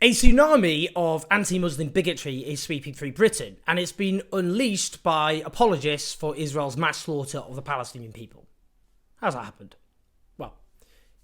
A tsunami of anti-Muslim bigotry is sweeping through Britain, and it's been unleashed by apologists for Israel's mass slaughter of the Palestinian people. How's that happened? Well,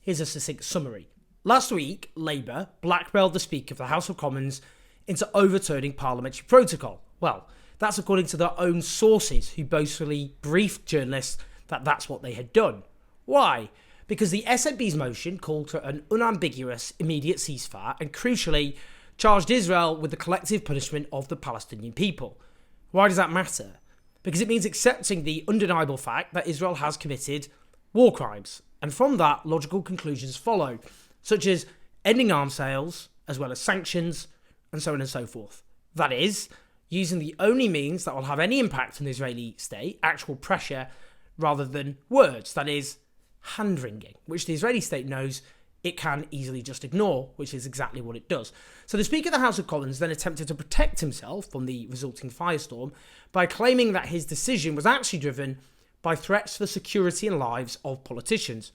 here's a succinct summary. Last week, Labour blackmailed the Speaker of the House of Commons into overturning parliamentary protocol. Well, that's according to their own sources, who boastfully briefed journalists that that's what they had done. Why? Because the SNP's motion called for an unambiguous immediate ceasefire and, crucially, charged Israel with the collective punishment of the Palestinian people. Why does that matter? Because it means accepting the undeniable fact that Israel has committed war crimes, and from that, logical conclusions follow, such as ending arms sales, as well as sanctions, and so on and so forth. That is, using the only means that will have any impact on the Israeli state, actual pressure, rather than words, that is, hand-wringing, which the Israeli state knows it can easily just ignore, which is exactly what it does. So the Speaker of the House of Commons then attempted to protect himself from the resulting firestorm by claiming that his decision was actually driven by threats to the security and lives of politicians.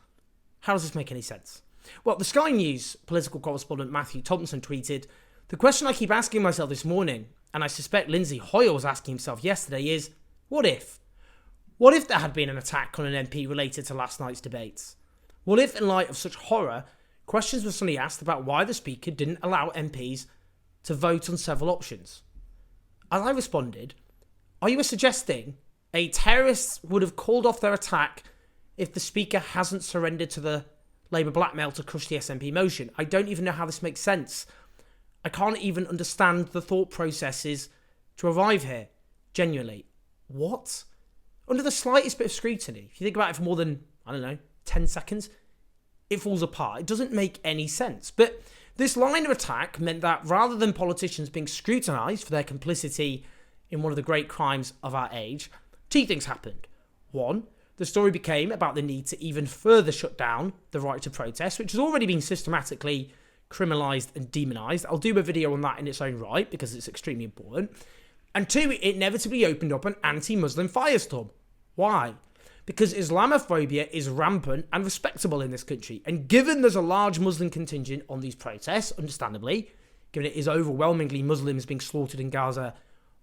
How does this make any sense? Well, the Sky News political correspondent Matthew Thompson tweeted, "The question I keep asking myself this morning, and I suspect Lindsay Hoyle was asking himself yesterday, is, what if? What if there had been an attack on an MP related to last night's debates? What if, in light of such horror, questions were suddenly asked about why the Speaker didn't allow MPs to vote on several options?" As I responded, are you suggesting a terrorist would have called off their attack if the Speaker hasn't surrendered to the Labour blackmail to crush the SNP motion? I don't even know how this makes sense. I can't even understand the thought processes to arrive here. Genuinely. What? Under the slightest bit of scrutiny, if you think about it for more than, 10 seconds, it falls apart. It doesn't make any sense. But this line of attack meant that rather than politicians being scrutinised for their complicity in one of the great crimes of our age, two things happened. One, the story became about the need to even further shut down the right to protest, which has already been systematically criminalised and demonised. I'll do a video on that in its own right because it's extremely important. And two, it inevitably opened up an anti-Muslim firestorm. Why? Because Islamophobia is rampant and respectable in this country. And given there's a large Muslim contingent on these protests, understandably, given it is overwhelmingly Muslims being slaughtered in Gaza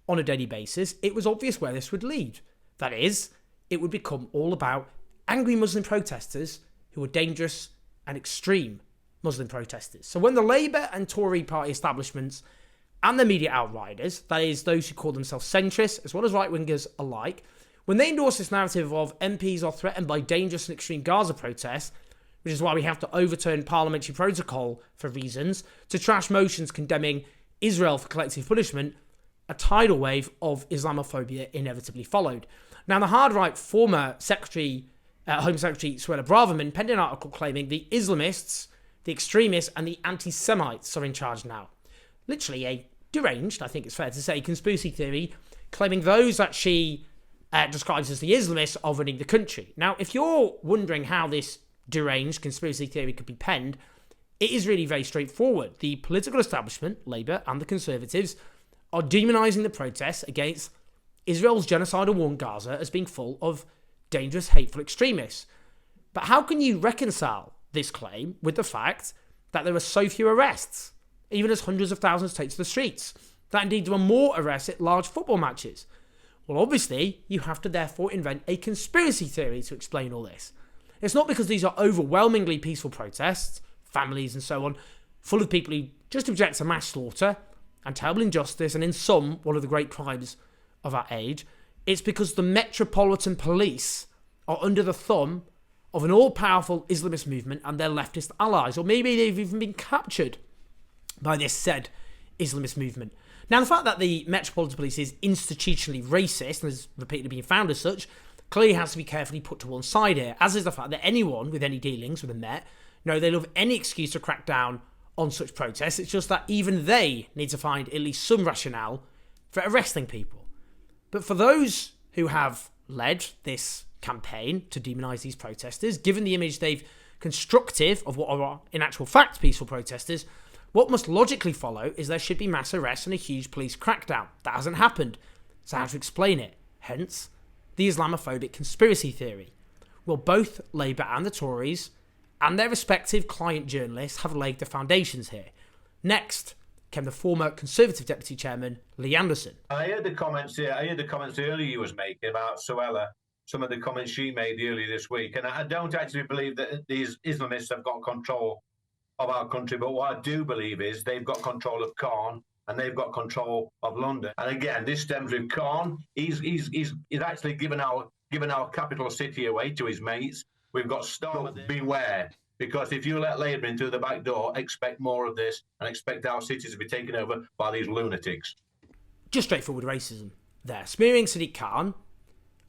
on a daily basis, it was obvious where this would lead. That is, it would become all about angry Muslim protesters who are dangerous and extreme Muslim protesters. So when the Labour and Tory party establishments and the media outriders, that is, those who call themselves centrists as well as right-wingers alike, when they endorse this narrative of MPs are threatened by dangerous and extreme Gaza protests, which is why we have to overturn parliamentary protocol for reasons, to trash motions condemning Israel for collective punishment, a tidal wave of Islamophobia inevitably followed. Now, the hard-right former Home Secretary Suella Braverman penned an article claiming the Islamists, the extremists, and the anti-Semites are in charge now. Literally a deranged, I think it's fair to say, conspiracy theory, claiming those that she describes as the Islamists are running the country. Now, if you're wondering how this deranged conspiracy theory could be penned, it is really very straightforward. The political establishment, Labour and the Conservatives, are demonising the protests against Israel's genocidal war in Gaza as being full of dangerous, hateful extremists. But how can you reconcile this claim with the fact that there are so few arrests, even as hundreds of thousands take to the streets? That indeed there are more arrests at large football matches. Well, obviously, you have to therefore invent a conspiracy theory to explain all this. It's not because these are overwhelmingly peaceful protests, families and so on, full of people who just object to mass slaughter and terrible injustice, and in some, one of the great crimes of our age. It's because the Metropolitan Police are under the thumb of an all-powerful Islamist movement and their leftist allies, or maybe they've even been captured by this said Islamist movement. Now, the fact that the Metropolitan Police is institutionally racist and has repeatedly been found as such clearly has to be carefully put to one side here, as is the fact that anyone with any dealings with the Met know they love any excuse to crack down on such protests. It's just that even they need to find at least some rationale for arresting people. But for those who have led this campaign to demonise these protesters, given the image they've constructed of what are in actual fact peaceful protesters, what must logically follow is there should be mass arrests and a huge police crackdown. That hasn't happened. So how to explain it? Hence, the Islamophobic conspiracy theory. Well, both Labour and the Tories and their respective client journalists have laid the foundations here. Next, came the former Conservative Deputy Chairman, Lee Anderson. I heard the comments earlier you was making about Suella, some of the comments she made earlier this week, and I don't actually believe that these Islamists have got control of our country, but what I do believe is they've got control of Khan and they've got control of London. And again, this stems with Khan. He's actually given our capital city away to his mates. We've got Starmer. Beware, because if you let Labour in through the back door, expect more of this and expect our cities to be taken over by these lunatics. Just straightforward racism there. Smearing Sadiq Khan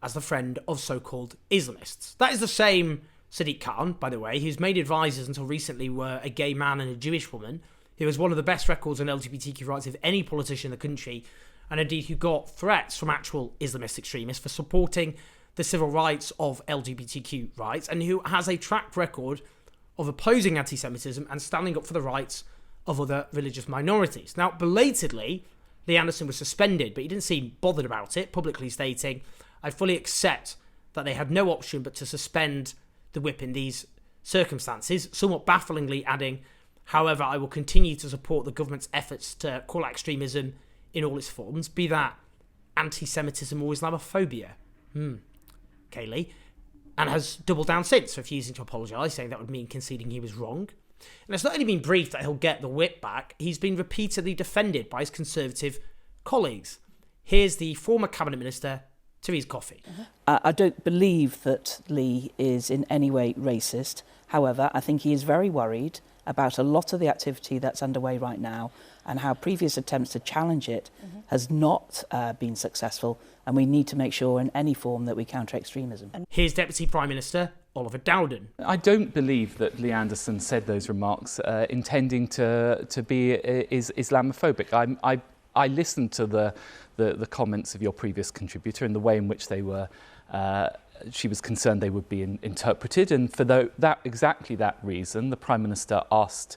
as the friend of so-called Islamists. That is the same Sadiq Khan, by the way, whose main advisors until recently were a gay man and a Jewish woman, who has one of the best records on LGBTQ rights of any politician in the country, and indeed who got threats from actual Islamist extremists for supporting the civil rights of LGBTQ rights, and who has a track record of opposing anti-Semitism and standing up for the rights of other religious minorities. Now, belatedly, Lee Anderson was suspended, but he didn't seem bothered about it, publicly stating, "I fully accept that they had no option but to suspend the whip in these circumstances," somewhat bafflingly adding, "However, I will continue to support the government's efforts to call out extremism in all its forms, be that anti-Semitism or Islamophobia." Okay, Lee. And has doubled down since, refusing to apologise, saying that would mean conceding he was wrong. And it's not only been briefed that he'll get the whip back, he's been repeatedly defended by his Conservative colleagues. Here's the former Cabinet Minister, Therese Coffey. I don't believe that Lee is in any way racist. However, I think he is very worried about a lot of the activity that's underway right now and how previous attempts to challenge it has not been successful, and we need to make sure in any form that we counter extremism. Here's Deputy Prime Minister Oliver Dowden. I don't believe that Lee Anderson said those remarks intending to be Islamophobic. I listened to the comments of your previous contributor and the way in which they were she was concerned they would be interpreted, and for exactly that reason, the Prime Minister asked,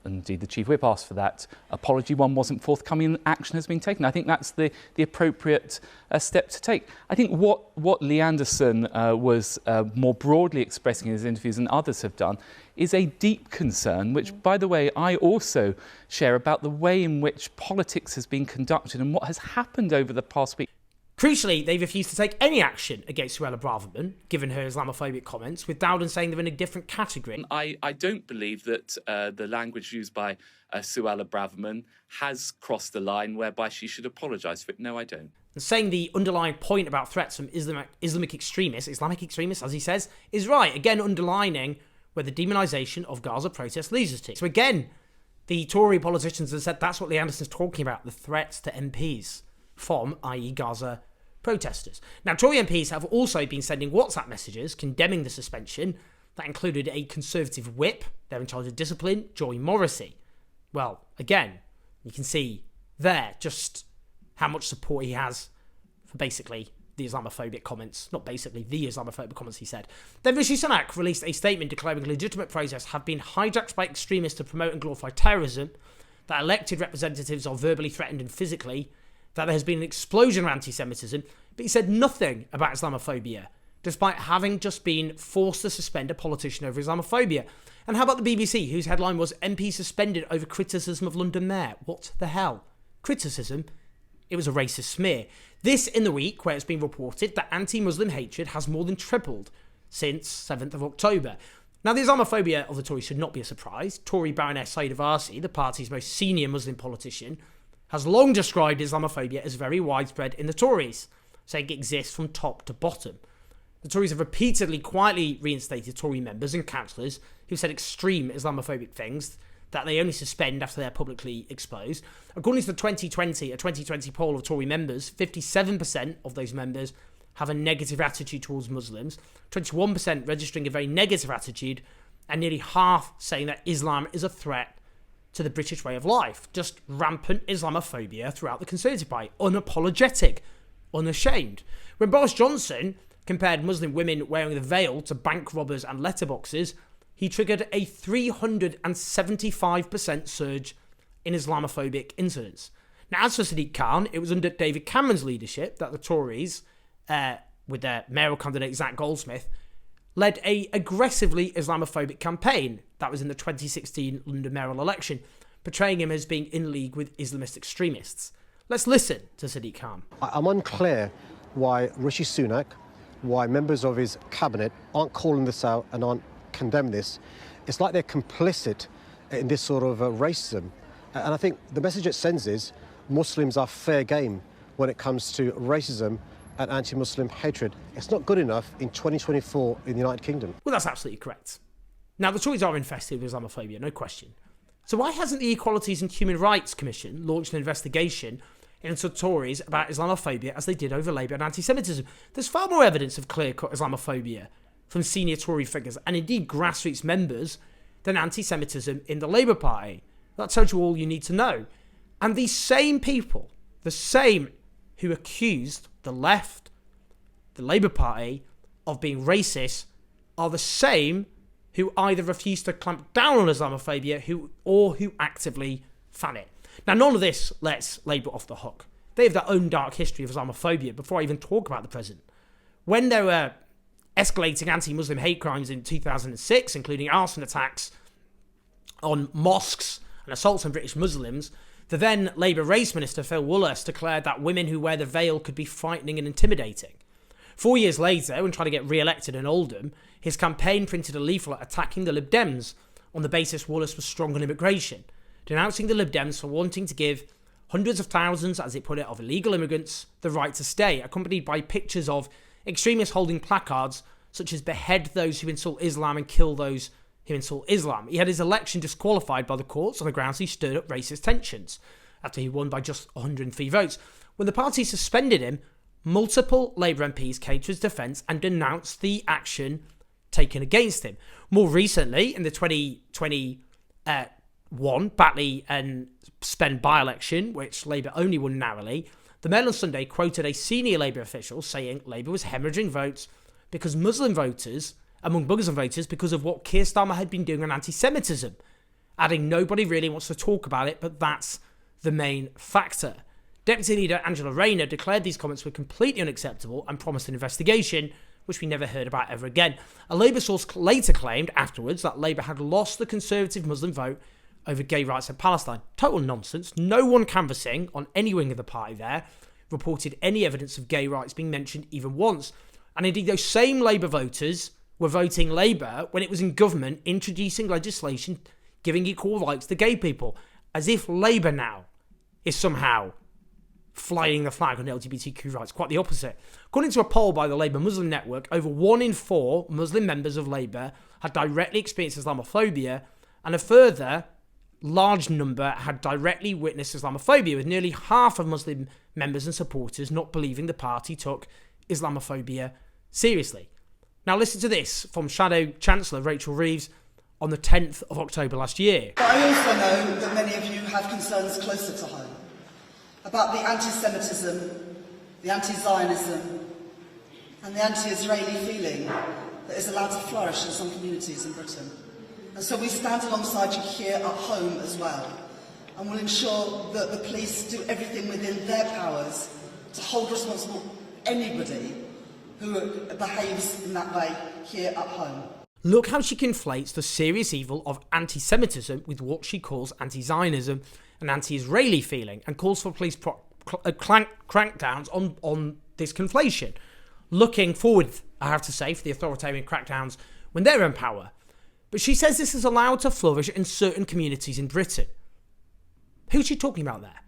indeed the Chief Whip asked for that apology. One wasn't forthcoming and action has been taken. I think that's the appropriate step to take. I think what Lee Anderson was more broadly expressing in his interviews and others have done is a deep concern, which, by the way, I also share, about the way in which politics has been conducted and what has happened over the past week. Crucially, they refused to take any action against Suella Braverman, given her Islamophobic comments, with Dowden saying they're in a different category. I don't believe that the language used by Suella Braverman has crossed the line whereby she should apologise for it. No, I don't. And saying the underlying point about threats from Islamic extremists, as he says, is right. Again, underlining where the demonisation of Gaza protests leads us to. So again, the Tory politicians have said that's what Lee Anderson's talking about, the threats to MPs from, i.e. Gaza protesters. Now, Tory MPs have also been sending WhatsApp messages condemning the suspension. That included a Conservative whip, they're in charge of discipline, Joy Morrissey. Well, again, you can see there just how much support he has for basically the Islamophobic comments. Not basically, the Islamophobic comments, he said. Then Rishi Sunak released a statement declaring legitimate protests have been hijacked by extremists to promote and glorify terrorism, that elected representatives are verbally threatened and physically, that there has been an explosion of anti-Semitism, but he said nothing about Islamophobia, despite having just been forced to suspend a politician over Islamophobia. And how about the BBC, whose headline was MP suspended over criticism of London Mayor? What the hell? Criticism? It was a racist smear. This in the week where it's been reported that anti-Muslim hatred has more than tripled since 7th of October. Now, the Islamophobia of the Tories should not be a surprise. Tory Baroness Saida Varsi, the party's most senior Muslim politician, has long described Islamophobia as very widespread in the Tories, saying it exists from top to bottom. The Tories have repeatedly quietly reinstated Tory members and councillors who said extreme Islamophobic things that they only suspend after they're publicly exposed. According to a 2020 poll of Tory members, 57% of those members have a negative attitude towards Muslims, 21% registering a very negative attitude, and nearly half saying that Islam is a threat to the British way of life. Just rampant Islamophobia throughout the Conservative Party. Unapologetic. Unashamed. When Boris Johnson compared Muslim women wearing the veil to bank robbers and letterboxes, he triggered a 375% surge in Islamophobic incidents. Now, as for Sadiq Khan, it was under David Cameron's leadership that the Tories, with their mayoral candidate Zach Goldsmith, led a aggressively Islamophobic campaign. That was in the 2016 London mayoral election. portraying him as being in league with Islamist extremists. Let's listen to Sadiq Khan. I'm unclear why Rishi Sunak, why members of his cabinet aren't calling this out and aren't condemning this. It's like they're complicit in this sort of racism. And I think the message it sends is Muslims are fair game when it comes to racism and anti-Muslim hatred. It's not good enough in 2024 in the United Kingdom. Well, that's absolutely correct. Now, the Tories are infested with Islamophobia, no question. So why hasn't the Equalities and Human Rights Commission launched an investigation into Tories about Islamophobia as they did over Labour and anti-Semitism? There's far more evidence of clear-cut Islamophobia from senior Tory figures and indeed grassroots members than anti-Semitism in the Labour Party. That tells you all you need to know. And these same people, the same who accused the left, the Labour Party, of being racist, are the same who either refuse to clamp down on Islamophobia or who actively fan it. Now, none of this lets Labour off the hook. They have their own dark history of Islamophobia before I even talk about the present. When there were escalating anti-Muslim hate crimes in 2006, including arson attacks on mosques and assaults on British Muslims, the then Labour Race Minister Phil Wallace declared that women who wear the veil could be frightening and intimidating. 4 years later, when trying to get re-elected in Oldham, his campaign printed a leaflet attacking the Lib Dems on the basis Wallace was strong on immigration, denouncing the Lib Dems for wanting to give hundreds of thousands, as it put it, of illegal immigrants the right to stay, accompanied by pictures of extremists holding placards such as behead those who insult Islam and kill those who insult Islam. He had his election disqualified by the courts on the grounds he stirred up racist tensions after he won by just 103 votes. When the party suspended him, multiple Labour MPs came to his defence and denounced the action taken against him. More recently, in the 2021 Batley and Spen by-election, which Labour only won narrowly, the Mail on Sunday quoted a senior Labour official saying Labour was hemorrhaging votes because among Muslim voters, because of what Keir Starmer had been doing on anti-Semitism, adding nobody really wants to talk about it, but that's the main factor. Deputy Leader Angela Rayner declared these comments were completely unacceptable and promised an investigation, which we never heard about ever again. A Labour source later claimed afterwards that Labour had lost the Conservative Muslim vote over gay rights in Palestine. Total nonsense. No one canvassing on any wing of the party there reported any evidence of gay rights being mentioned even once. And indeed, those same Labour voters were voting Labour when it was in government, introducing legislation giving equal rights to gay people, as if Labour now is somehow flying the flag on LGBTQ rights. Quite the opposite. According to a poll by the Labour Muslim Network, over 1 in 4 Muslim members of Labour had directly experienced Islamophobia, and a further large number had directly witnessed Islamophobia, with nearly half of Muslim members and supporters not believing the party took Islamophobia seriously. Now listen to this from Shadow Chancellor Rachel Reeves on the 10th of October last year. But I also know that many of you have concerns closer to home about the anti-Semitism, the anti-Zionism and the anti-Israeli feeling that is allowed to flourish in some communities in Britain. And so we stand alongside you here at home as well, and will ensure that the police do everything within their powers to hold responsible anybody who behaves in that way here at home. Look how she conflates the serious evil of anti-Semitism with what she calls anti-Zionism and anti-Israeli feeling, and calls for police crackdowns on this conflation. Looking forward, I have to say, for the authoritarian crackdowns when they're in power. But she says this is allowed to flourish in certain communities in Britain. Who's she talking about there?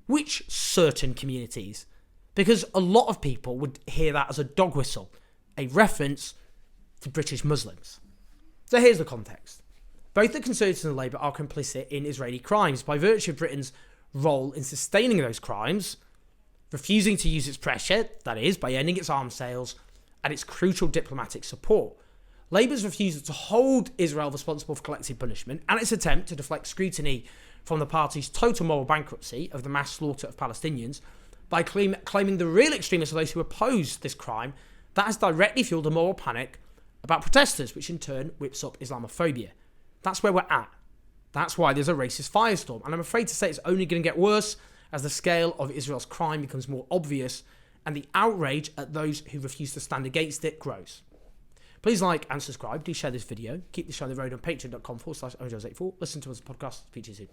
Which certain communities? Because a lot of people would hear that as a dog whistle, a reference to British Muslims. So here's the context. Both the Conservatives and Labour are complicit in Israeli crimes by virtue of Britain's role in sustaining those crimes, refusing to use its pressure, that is, by ending its arms sales, and its crucial diplomatic support. Labour's refusal to hold Israel responsible for collective punishment and its attempt to deflect scrutiny from the party's total moral bankruptcy of the mass slaughter of Palestinians by claiming the real extremists are those who oppose this crime, that has directly fueled a moral panic about protesters, which in turn whips up Islamophobia. That's where we're at. That's why there's a racist firestorm. And I'm afraid to say it's only going to get worse as the scale of Israel's crime becomes more obvious and the outrage at those who refuse to stand against it grows. Please like and subscribe. Do share this video. Keep the show on the road on patreon.com/OJOS84. Listen to us podcast. Feature soon.